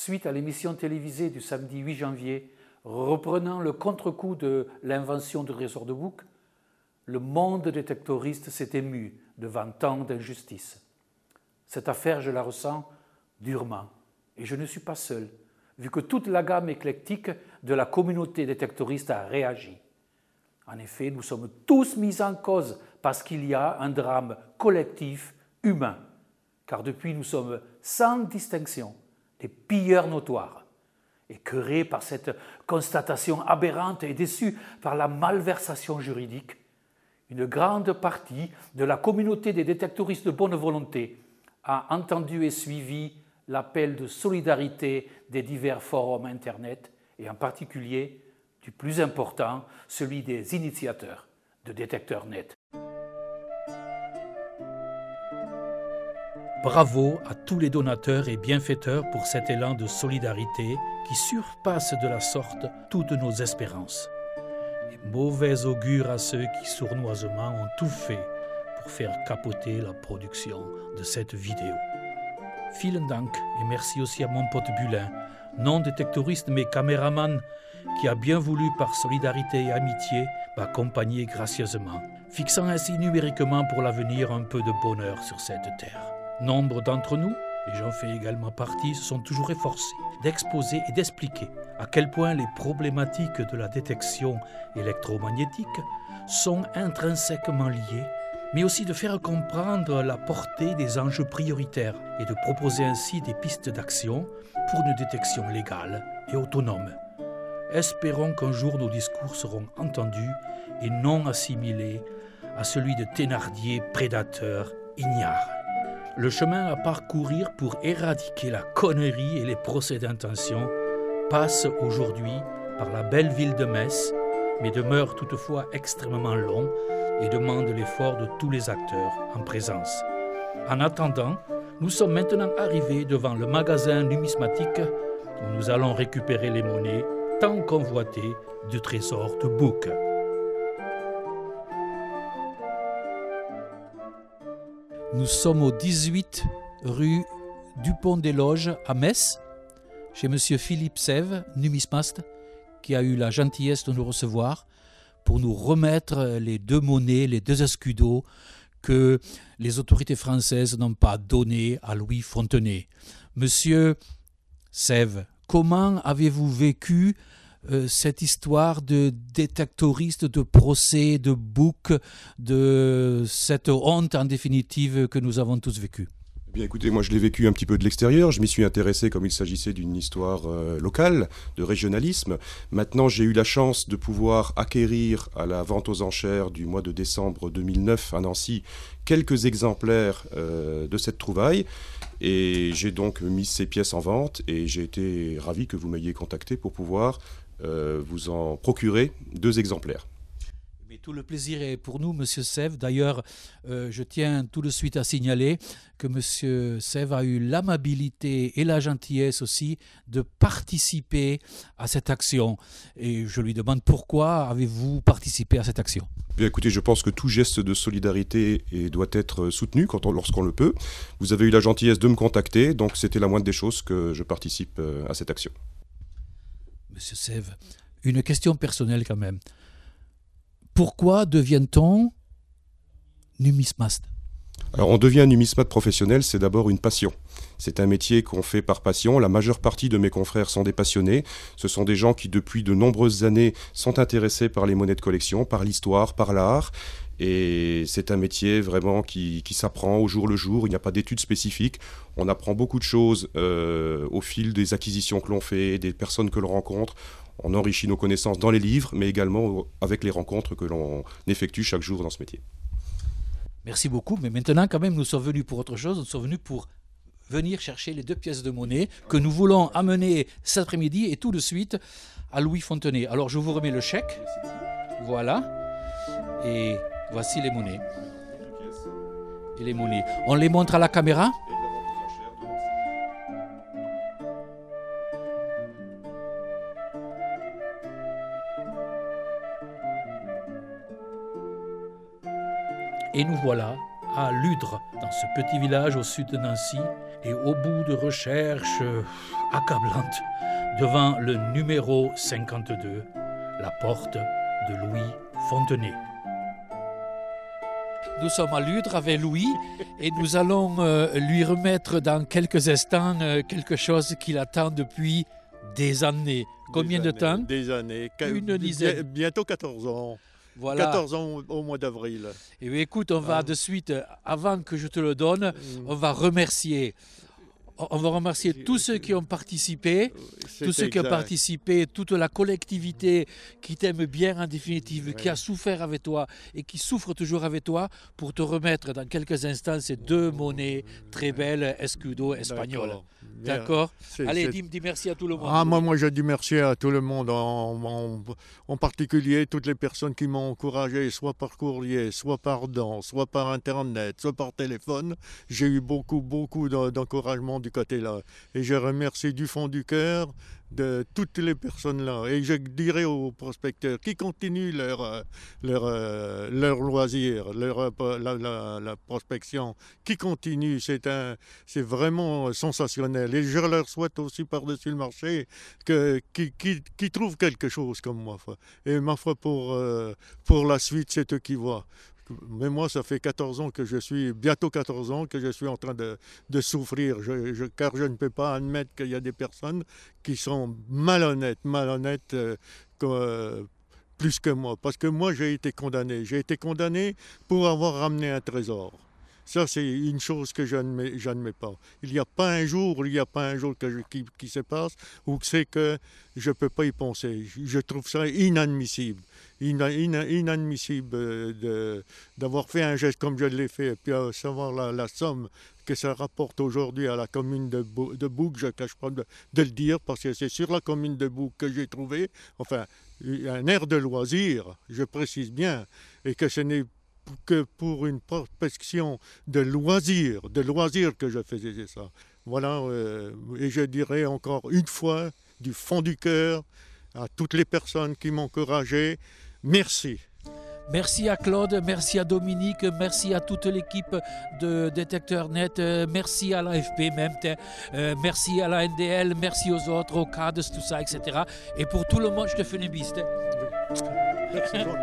suite à l'émission télévisée du samedi 8 janvier, reprenant le contre-coup de l'invention du trésor de Bouc, le monde détectoriste s'est ému devant tant d'injustices. Cette affaire, je la ressens durement, et je ne suis pas seul, vu que toute la gamme éclectique de la communauté détectoriste a réagi. En effet, nous sommes tous mis en cause parce qu'il y a un drame collectif humain, car depuis nous sommes sans distinction des pilleurs notoires. Écœurés par cette constatation aberrante et déçus par la malversation juridique, une grande partie de la communauté des détectoristes de bonne volonté a entendu et suivi l'appel de solidarité des divers forums Internet et en particulier du plus important, celui des initiateurs de DétecteurNet. Bravo à tous les donateurs et bienfaiteurs pour cet élan de solidarité qui surpasse de la sorte toutes nos espérances. Et mauvais augure à ceux qui sournoisement ont tout fait pour faire capoter la production de cette vidéo. Vielen Dank et merci aussi à mon pote Bulin, non détectoriste mais caméraman, qui a bien voulu par solidarité et amitié m'accompagner gracieusement, fixant ainsi numériquement pour l'avenir un peu de bonheur sur cette terre. Nombre d'entre nous, et j'en fais également partie, se sont toujours efforcés d'exposer et d'expliquer à quel point les problématiques de la détection électromagnétique sont intrinsèquement liées, mais aussi de faire comprendre la portée des enjeux prioritaires et de proposer ainsi des pistes d'action pour une détection légale et autonome. Espérons qu'un jour nos discours seront entendus et non assimilés à celui de Thénardier prédateur ignare. Le chemin à parcourir pour éradiquer la connerie et les procès d'intention passe aujourd'hui par la belle ville de Metz, mais demeure toutefois extrêmement long et demande l'effort de tous les acteurs en présence. En attendant, nous sommes maintenant arrivés devant le magasin numismatique où nous allons récupérer les monnaies tant convoitées du trésor de Bouc. Nous sommes au 18 rue Dupont-des-Loges à Metz, chez M. Philippe Sève, numismaste, qui a eu la gentillesse de nous recevoir pour nous remettre les deux monnaies, les deux escudos que les autorités françaises n'ont pas donnés à Louis Fontenay. Monsieur Sève, comment avez-vous vécu cette histoire de détectoriste, de procès, de Bouc, de cette honte en définitive que nous avons tous vécue? Bien écoutez, moi je l'ai vécu un petit peu de l'extérieur, je m'y suis intéressé comme il s'agissait d'une histoire locale, de régionalisme. Maintenant j'ai eu la chance de pouvoir acquérir à la vente aux enchères du mois de décembre 2009 à Nancy quelques exemplaires de cette trouvaille et j'ai donc mis ces pièces en vente et j'ai été ravi que vous m'ayez contacté pour pouvoir vous en procurer 2 exemplaires. Mais tout le plaisir est pour nous, Monsieur Sève. D'ailleurs, je tiens tout de suite à signaler que Monsieur Sève a eu l'amabilité et la gentillesse aussi de participer à cette action. Et je lui demande pourquoi avez-vous participé à cette action? Bien écoutez, je pense que tout geste de solidarité doit être soutenu lorsqu'on le peut. Vous avez eu la gentillesse de me contacter, donc c'était la moindre des choses que je participe à cette action. Monsieur Sève, une question personnelle quand même. Pourquoi devient-on numismaste? Alors on devient numismate professionnel, c'est d'abord une passion. C'est un métier qu'on fait par passion. La majeure partie de mes confrères sont des passionnés. Ce sont des gens qui depuis de nombreuses années sont intéressés par les monnaies de collection, par l'histoire, par l'art. Et c'est un métier vraiment qui s'apprend au jour le jour. Il n'y a pas d'études spécifiques. On apprend beaucoup de choses au fil des acquisitions que l'on fait, des personnes que l'on rencontre. On enrichit nos connaissances dans les livres, mais également avec les rencontres que l'on effectue chaque jour dans ce métier. Merci beaucoup, mais maintenant quand même nous sommes venus pour autre chose, nous sommes venus pour venir chercher les 2 pièces de monnaie que nous voulons amener cet après-midi et tout de suite à Louis Fontenay. Alors je vous remets le chèque, voilà, et voici les monnaies. Et les monnaies, on les montre à la caméra? Et nous voilà à Ludre, dans ce petit village au sud de Nancy, et au bout de recherches accablantes, devant le numéro 52, la porte de Louis Fontenay. Nous sommes à Ludre avec Louis et nous allons lui remettre dans quelques instants quelque chose qu'il attend depuis des années. Combien de temps? Des années. Une dizaine. Bientôt 14 ans. Voilà. 14 ans au mois d'avril. Et bien, écoute, on va de suite, avant que je te le donne, on va remercier. On va remercier tous ceux qui ont participé, toute la collectivité qui t'aime bien en définitive, qui a souffert avec toi et qui souffre toujours avec toi, pour te remettre dans quelques instants ces deux monnaies très belles, escudo espagnoles. D'accord. Allez, dis merci à tout le monde. Moi, je dis merci à tout le monde, en particulier toutes les personnes qui m'ont encouragé, soit par courrier, soit par dents, soit par Internet, soit par téléphone. J'ai eu beaucoup d'encouragement du côté-là. Et je remercie du fond du cœur de toutes les personnes-là. Et je dirais aux prospecteurs qui continuent leur loisir, la prospection, qui continuent, c'est vraiment sensationnel. Et je leur souhaite aussi par-dessus le marché qu'ils trouvent quelque chose comme moi. Et ma foi, pour la suite, c'est eux qui voient. Mais moi, ça fait 14 ans que bientôt 14 ans que je suis en train de souffrir, car je ne peux pas admettre qu'il y a des personnes qui sont malhonnêtes plus que moi. Parce que moi, j'ai été condamné pour avoir ramené un trésor. Ça, c'est une chose que je n'admets pas. Il n'y a pas un jour qui se passe où c'est que je ne peux pas y penser. Je trouve ça inadmissible. Inadmissible d'avoir fait un geste comme je l'ai fait, et puis à savoir la somme que ça rapporte aujourd'hui à la commune de Bouc. Je ne cache pas de le dire, parce que c'est sur la commune de Bouc que j'ai trouvé un aire de loisirs, je précise bien, et que ce n'est que pour une prospection de loisirs que je faisais ça. Voilà, et je dirais encore une fois, du fond du cœur, à toutes les personnes qui m'ont encouragé, merci. Merci à Claude, merci à Dominique, merci à toute l'équipe de Détecteur Net, merci à l'AFP même, merci à la NDL, merci aux autres, au CADES, tout ça, etc. Et pour tout le monde, je te fais une bise. Merci beaucoup.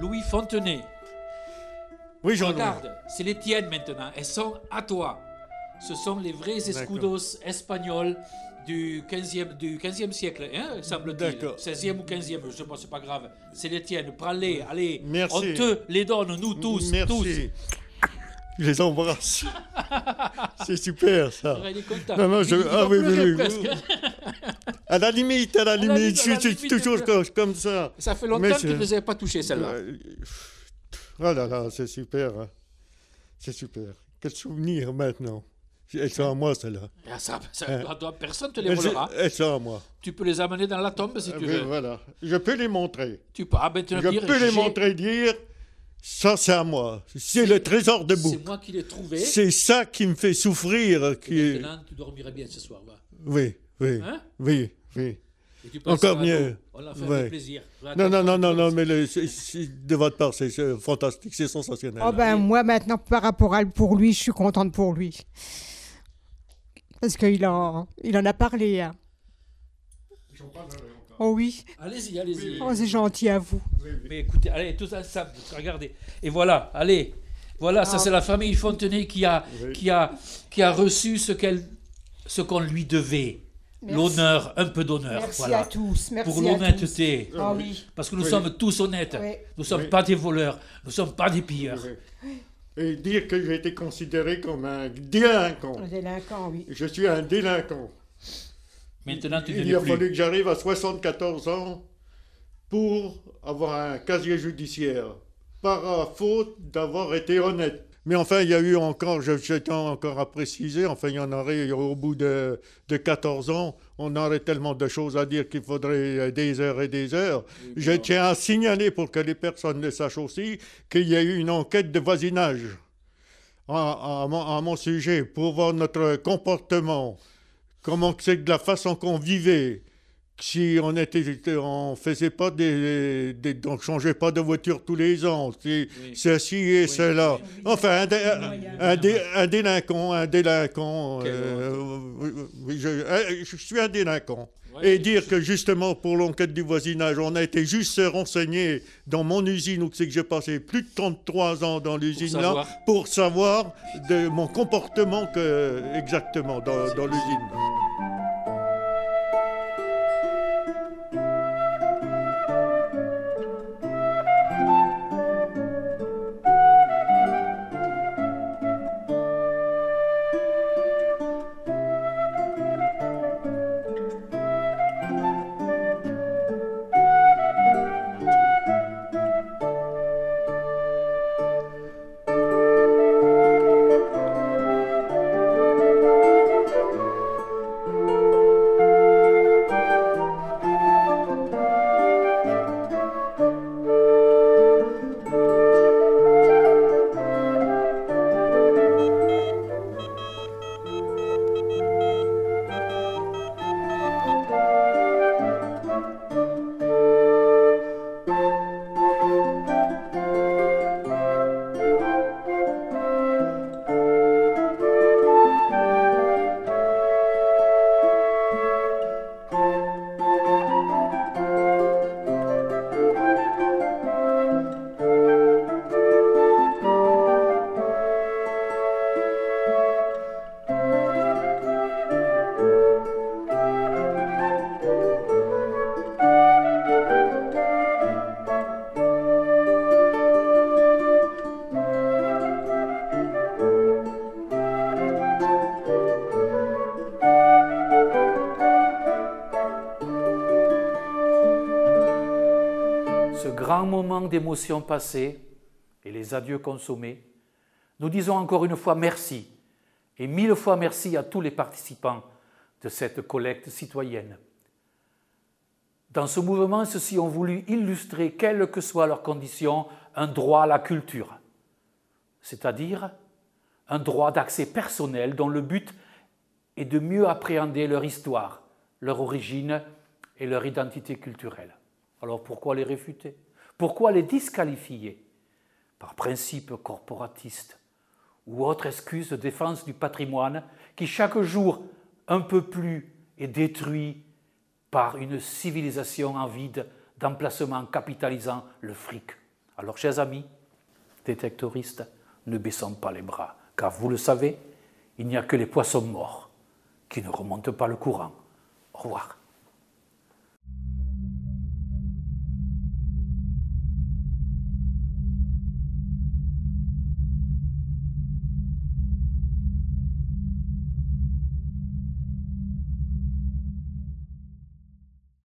Louis Fontenay. Oui, Jean-Louis. Regarde, c'est les tiennes maintenant. Elles sont à toi. Ce sont les vrais escudos espagnols du 15e siècle, hein, semble-t-il. 16e ou 15e, je ne sais pas, c'est pas grave. C'est les tiennes. Prends-les, allez. Merci. On te les donne, nous tous. Merci. Tous. Je les embrasse. C'est super, ça. Il est content. Non, oui. Presque. À la limite, je suis toujours comme ça. Ça fait longtemps que tu ne les avais pas touchées, celle-là. Oh là là, c'est super. Hein. C'est super. Quel souvenir maintenant. Elles sont à moi, celles-là. Personne ne te les volera. Elles sont à moi. Tu peux les amener dans la tombe si tu veux. Voilà. Je peux les montrer. Je peux les montrer, dire... Ça, c'est à moi. C'est le trésor de Bouc. C'est moi qui l'ai trouvé. C'est ça qui me fait souffrir. Maintenant, tu dormirais bien ce soir. Va. Oui. Hein? Oui. Et tu encore mieux. On a fait avec plaisir. Non, mais de votre part, c'est fantastique, c'est sensationnel. Oh ben, moi, maintenant, par rapport à pour lui, je suis contente pour lui. Parce qu'il en a parlé. Hein. Oh oui. Allez-y. Oh, c'est gentil à vous. Mais écoutez, allez, tous ensemble, regardez. Et voilà, allez. Voilà, ça c'est la famille Fontenay qui a reçu ce qu'on lui devait. Merci. L'honneur, un peu d'honneur. Merci voilà. à tous. Merci pour l'honnêteté. Ah oui. Parce que nous sommes tous honnêtes. Oui. Nous ne sommes pas des voleurs. Nous ne sommes pas des pilleurs. Oui. Et dire que j'ai été considéré comme un délinquant. Un délinquant, oui. Je suis un délinquant. Maintenant, il a fallu que j'arrive à 74 ans pour avoir un casier judiciaire, par faute d'avoir été honnête. Mais enfin, il y a eu encore, je tiens encore à préciser, enfin, il y en aurait au bout de 14 ans, on aurait tellement de choses à dire qu'il faudrait des heures et des heures. Je tiens à signaler, pour que les personnes le sachent aussi, qu'il y a eu une enquête de voisinage à mon sujet pour voir notre comportement, comment c'est de la façon qu'on vivait. Si on faisait pas on changeait pas de voiture tous les ans, ceci et cela. Enfin, un délinquant. Je suis un délinquant. Et dire que justement pour l'enquête du voisinage, on a été juste renseigné dans mon usine où c'est que j'ai passé plus de 33 ans dans l'usine là pour savoir de mon comportement exactement dans l'usine. Ce grand moment d'émotion passée et les adieux consommés, nous disons encore une fois merci et 1000 fois merci à tous les participants de cette collecte citoyenne. Dans ce mouvement, ceux-ci ont voulu illustrer, quelles que soient leurs conditions, un droit à la culture, c'est-à-dire un droit d'accès personnel dont le but est de mieux appréhender leur histoire, leur origine et leur identité culturelle. Alors pourquoi les réfuter? Pourquoi les disqualifier? Par principe corporatiste ou autre excuse de défense du patrimoine qui chaque jour un peu plus est détruit par une civilisation avide d'emplacements capitalisant le fric. Alors, chers amis, détectoristes, ne baissons pas les bras, car vous le savez, il n'y a que les poissons morts qui ne remontent pas le courant. Au revoir.